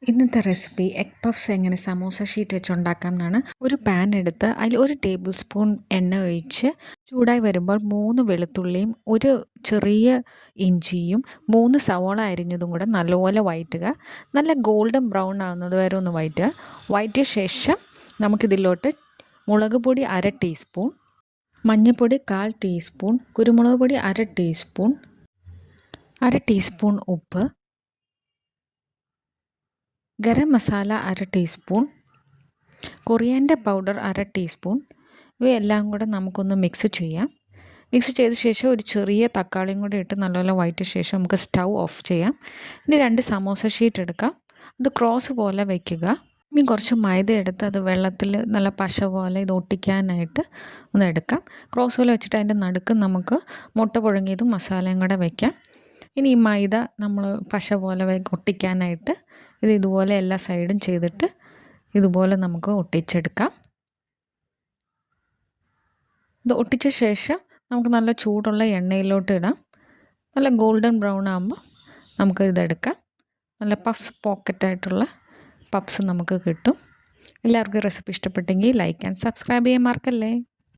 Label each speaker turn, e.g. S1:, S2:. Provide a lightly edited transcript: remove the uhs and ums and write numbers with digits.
S1: ഇന്നത്തെ recipe egg puffs എങ്ങനെ samosa sheet വെച്ച് ഉണ്ടാക്കാം എന്നാണ്. ഒരു പാൻ എടുത്ത് അതിൽ 1 ടേബിൾ സ്പൂൺ എണ്ണ ഒഴിച്ച് ചൂടായി വരുമ്പോൾ 3 വെളുത്തുള്ളിയും ഒരു ചെറിയ ഇഞ്ചിയും 3 സവോള അരിഞ്ഞതും കൂടെ നല്ലപോലെ വഴറ്റുക. നല്ല ഗോൾഡൻ ബ്രൗൺ ആവുന്നത് വരെ ഒന്ന് വഴറ്റിയ ശേഷം നമുക്കിതിലോട്ട് മുളക് പൊടി 1/2 ടീസ്പൂൺ, മഞ്ഞൾപ്പൊടി 1/4 ടീസ്പൂൺ, കുരുമുളക് പൊടി 1/2 ടീസ്പൂൺ, 1/2 ടീസ്പൂൺ ഉപ്പ്, garam masala 1/2 teaspoon, coriander powder 1/2 teaspoon, ഇവയെല്ലാം കൂടെ നമുക്കൊന്ന് മിക്സ് ചെയ്യാം. മിക്സ് ചെയ്ത ശേഷം ഒരു ചെറിയ തക്കാളിയും കൂടി ഇട്ട് നല്ലപോലെ വഴറ്റിയ ശേഷം നമുക്ക് സ്റ്റൗ ഓഫ് ചെയ്യാം. ഇനി 2 സമോസ ഷീറ്റ് എടുക്കാം. അത് ക്രോസ് പോലെ വയ്ക്കുക. ഇനി കുറച്ച് മൈദ എടുത്ത് അത് വെള്ളത്തിൽ നല്ല പശ പോലെ ഇത് ഒട്ടിക്കാനായിട്ട് ഒന്ന് എടുക്കാം. ക്രോസ് പോലെ വെച്ചിട്ട് അതിൻ്റെ നടുക്ക് നമുക്ക് മുട്ട പുഴുങ്ങിയതും മസാലയും കൂടെ വയ്ക്കാം. ഇനി ഈ മൈദ നമ്മൾ പശ പോലെ ഒട്ടിക്കാനായിട്ട് ഇത് ഇതുപോലെ എല്ലാ സൈഡും ചെയ്തിട്ട് ഇതുപോലെ നമുക്ക് ഒട്ടിച്ചെടുക്കാം. ഇത് ഒട്ടിച്ച ശേഷം നമുക്ക് നല്ല ചൂടുള്ള എണ്ണയിലോട്ട് ഇടാം. നല്ല ഗോൾഡൻ ബ്രൗൺ ആകുമ്പോൾ നമുക്ക് ഇതെടുക്കാം. നല്ല പഫ്സ് പോക്കറ്റായിട്ടുള്ള പഫ്സ് നമുക്ക് കിട്ടും. എല്ലാവർക്കും റെസിപ്പി ഇഷ്ടപ്പെട്ടെങ്കിൽ ലൈക്ക് ആൻഡ് സബ്സ്ക്രൈബ് ചെയ്യാൻ മറക്കല്ലേ.